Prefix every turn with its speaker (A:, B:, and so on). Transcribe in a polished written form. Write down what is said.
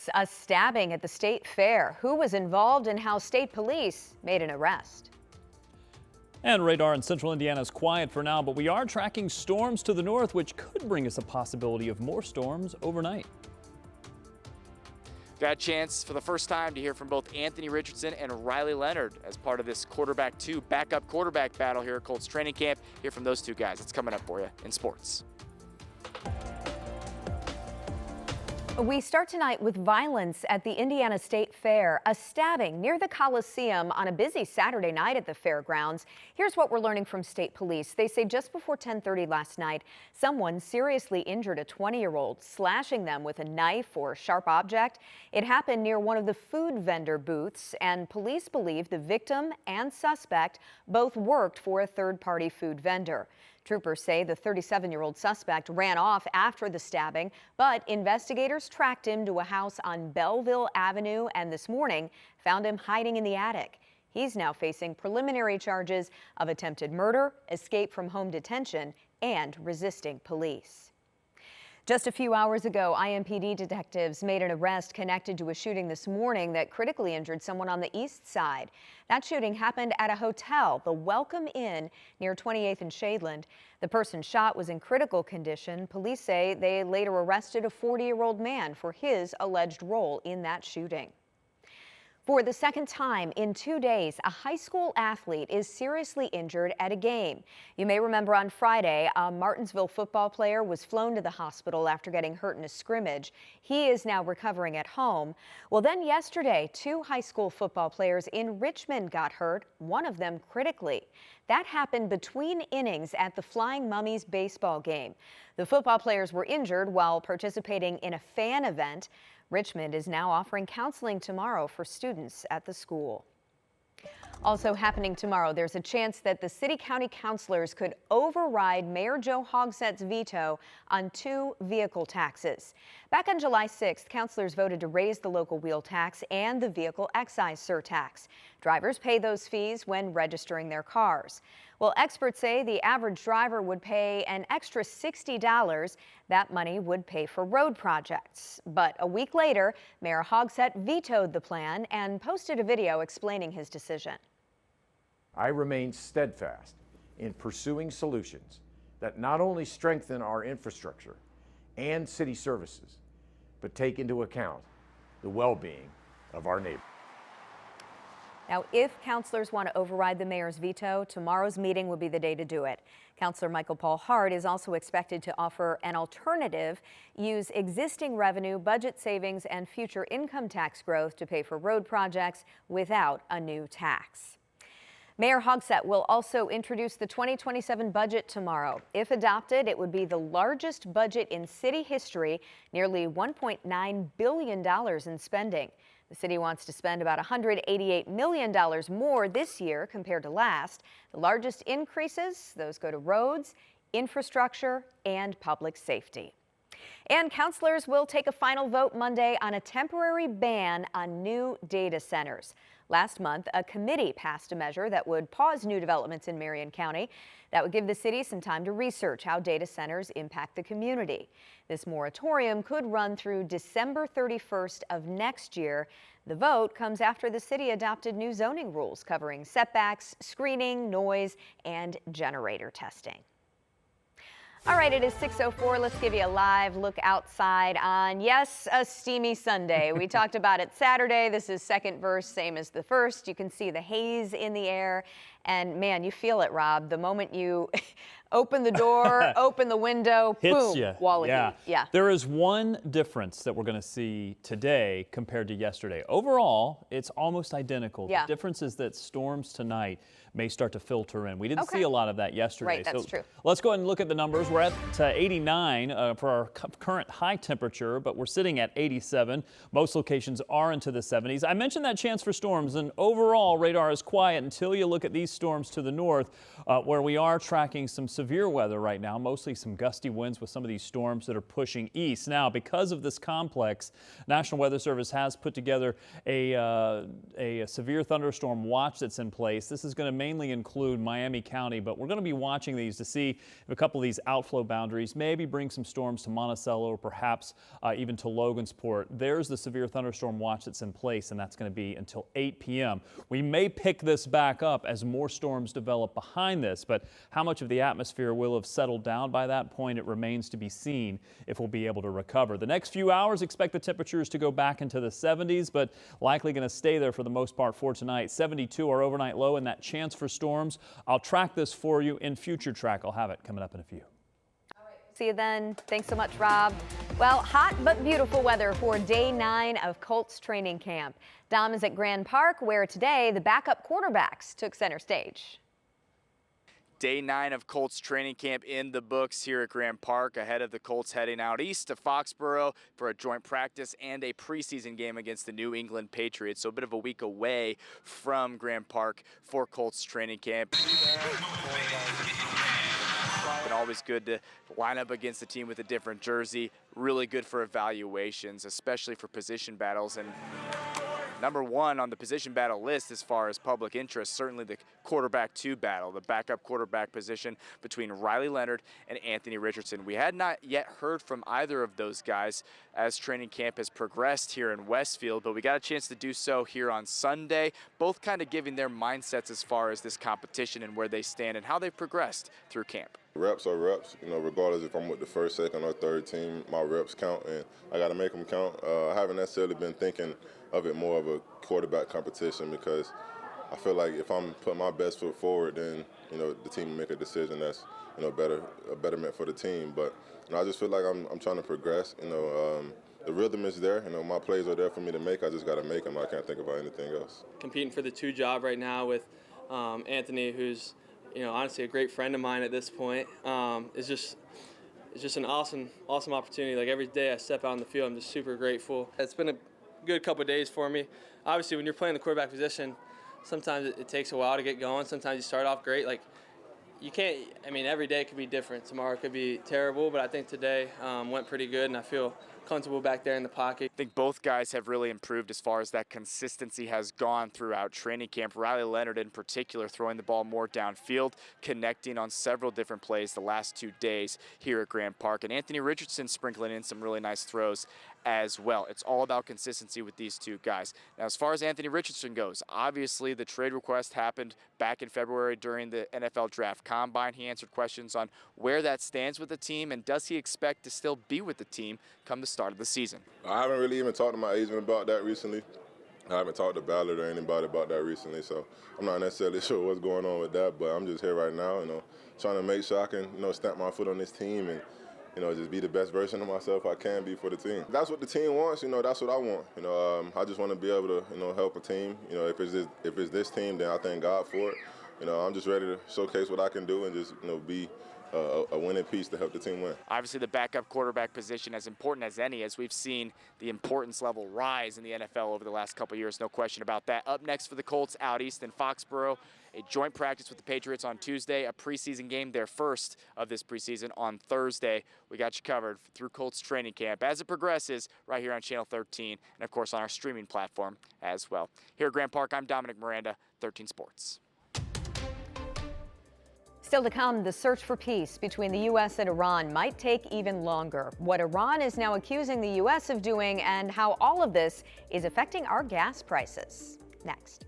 A: sports, a stabbing at the state fair. Who was involved and how state police made an arrest.
B: And radar in central Indiana is quiet for now, but we are tracking storms to the north, which could bring us a possibility of more storms overnight.
C: Got a chance for the first time to hear from both Anthony Richardson and Riley Leonard as part of this quarterback 2 backup quarterback battle here at Colts training camp. Hear from those two guys. It's coming up for you in sports.
A: We start tonight with violence at the Indiana State Fair, a stabbing near the Coliseum on a busy Saturday night at the fairgrounds. Here's what we're learning from state police. They say just before 10:30 last night, someone seriously injured a 20-year-old, slashing them with a knife or sharp object. It happened near one of the food vendor booths, and police believe the victim and suspect both worked for a third-party food vendor. Troopers say the 37-year-old suspect ran off after the stabbing, but investigators tracked him to a house on Belleville Avenue and this morning found him hiding in the attic. He's now facing preliminary charges of attempted murder, escape from home detention, and resisting police. Just a few hours ago, IMPD detectives made an arrest connected to a shooting this morning that critically injured someone on the east side. That shooting happened at a hotel, the Welcome Inn, near 28th and Shadeland. The person shot was in critical condition. Police say they later arrested a 40-year-old man for his alleged role in that shooting. For the second time in 2 days, a high school athlete is seriously injured at a game. You may remember on Friday, a Martinsville football player was flown to the hospital after getting hurt in a scrimmage. He is now recovering at home. Well, then yesterday, 2 high school football players in Richmond got hurt, one of them critically. That happened between innings at the Flying Mummies baseball game. The football players were injured while participating in a fan event. Richmond is now offering counseling tomorrow for students at the school. Also happening tomorrow, there's a chance that the city-county councilors could override Mayor Joe Hogsett's veto on 2 vehicle taxes. Back on July 6th, councilors voted to raise the local wheel tax and the vehicle excise surtax. Drivers pay those fees when registering their cars. Well, experts say the average driver would pay an extra $60. That money would pay for road projects. But a week later, Mayor Hogsett vetoed the plan and posted a video explaining his decision.
D: I remain steadfast in pursuing solutions that not only strengthen our infrastructure and city services, but take into account the well-being of our neighbors.
A: Now, if councilors want to override the mayor's veto, tomorrow's meeting would be the day to do it. Councilor Michael Paul Hart is also expected to offer an alternative, use existing revenue, budget savings, and future income tax growth to pay for road projects without a new tax. Mayor Hogsett will also introduce the 2027 budget tomorrow. If adopted, it would be the largest budget in city history, nearly $1.9 billion in spending. The city wants to spend about $188 million more this year compared to last. The largest increases, those go to roads, infrastructure, and public safety. And councilors will take a final vote Monday on a temporary ban on new data centers. Last month, a committee passed a measure that would pause new developments in Marion County. That would give the city some time to research how data centers impact the community. This moratorium could run through December 31st of next year. The vote comes after the city adopted new zoning rules covering setbacks, screening, noise, and generator testing. All right, it is 6:04. Let's give you a live look outside on, yes, a steamy Sunday. We talked about it Saturday. This is second verse, same as the first. You can see the haze in the air. And man, you feel it, Rob. The moment you open the door, open the window,
B: Hits
A: boom,
B: you.
A: wall of
B: Yeah.
A: heat. Yeah.
B: There is one difference that we're going to see today compared to yesterday. Overall, it's almost identical.
A: Yeah.
B: The difference is that storms tonight may start to filter in. We didn't see a lot of that yesterday.
A: Right, that's true.
B: Let's go ahead and look at the numbers. We're at 89 for our current high temperature, but we're sitting at 87. Most locations are into the 70s. I mentioned that chance for storms, and overall radar is quiet until you look at these storms to the north, where we are tracking some severe severe weather right now, mostly some gusty winds with some of these storms that are pushing east. Now, because of this complex, National Weather Service has put together a severe thunderstorm watch that's in place. This is going to mainly include Miami County, but we're going to be watching these to see if a couple of these outflow boundaries maybe bring some storms to Monticello or perhaps even to Logansport. There's the severe thunderstorm watch that's in place, and that's going to be until 8 p.m. We may pick this back up as more storms develop behind this, but how much of the atmosphere will have settled down by that point, it remains to be seen if we'll be able to recover. The next few hours, expect the temperatures to go back into the 70s, but likely going to stay there for the most part for tonight. 72 our overnight low, and that chance for storms. I'll track this for you in Future Track. I'll have it coming up in a few.
A: See you then. Thanks so much, Rob. Well, hot but beautiful weather for day 9 of Colts training camp. Dom is at Grand Park, where today the backup quarterbacks took center stage.
C: Day 9 of Colts training camp in the books here at Grand Park, ahead of the Colts heading out east to Foxborough for a joint practice and a preseason game against the New England Patriots. So a bit of a week away from Grand Park for Colts training camp. Been always good to line up against a team with a different jersey. Really good for evaluations, especially for position battles. And number 1 on the position battle list as far as public interest, certainly the quarterback 2 battle, the backup quarterback position between Riley Leonard and Anthony Richardson. We had not yet heard from either of those guys as training camp has progressed here in Westfield, but we got a chance to do so here on Sunday, both kind of giving their mindsets as far as this competition and where they stand and how they've progressed through camp.
E: Reps are reps, regardless if I'm with the first, second, or third team, my reps count, and I got to make them count. I haven't necessarily been thinking of it more of a quarterback competition because I feel like if I'm putting my best foot forward, then the team will make a decision that's a betterment for the team. But I just feel like I'm trying to progress. The rhythm is there. My plays are there for me to make. I just got to make them. I can't think about anything else.
F: Competing for the 2 job right now with Anthony, who's honestly a great friend of mine at this point. It's just an awesome opportunity. Like every day I step out on the field, I'm just super grateful. It's been a good couple of days for me. Obviously, when you're playing the quarterback position, sometimes it takes a while to get going. Sometimes you start off great. Like you can't. Every day could be different. Tomorrow could be terrible, but I think today went pretty good, and I feel comfortable back there in the pocket.
C: I think both guys have really improved as far as that consistency has gone throughout training camp. Riley Leonard in particular throwing the ball more downfield, connecting on several different plays the last 2 days here at Grand Park. And Anthony Richardson sprinkling in some really nice throws as well. It's all about consistency with these 2 guys. Now, as far as Anthony Richardson goes, obviously the trade request happened back in February during the NFL Draft Combine. He answered questions on where that stands with the team and does he expect to still be with the team come the start of the season.
E: I haven't really even talked to my agent about that recently. I haven't talked to Ballard or anybody about that recently, so I'm not necessarily sure what's going on with that, but I'm just here right now, trying to make sure I can, stamp my foot on this team and just be the best version of myself I can be for the team. That's what the team wants, that's what I want. I just want to be able to, help a team. If it's this team, then I thank God for it. I'm just ready to showcase what I can do and just, be a winning piece to help the team win.
C: Obviously, the backup quarterback position as important as any, as we've seen the importance level rise in the NFL over the last couple of years, no question about that. Up next for the Colts out east in Foxborough, a joint practice with the Patriots on Tuesday, a preseason game, their first of this preseason on Thursday. We got you covered through Colts training camp as it progresses right here on Channel 13 and, of course, on our streaming platform as well. Here at Grand Park, I'm Dominic Miranda, 13 Sports.
A: Still to come, the search for peace between the U.S. and Iran might take even longer. What Iran is now accusing the U.S. of doing and how all of this is affecting our gas prices. Next.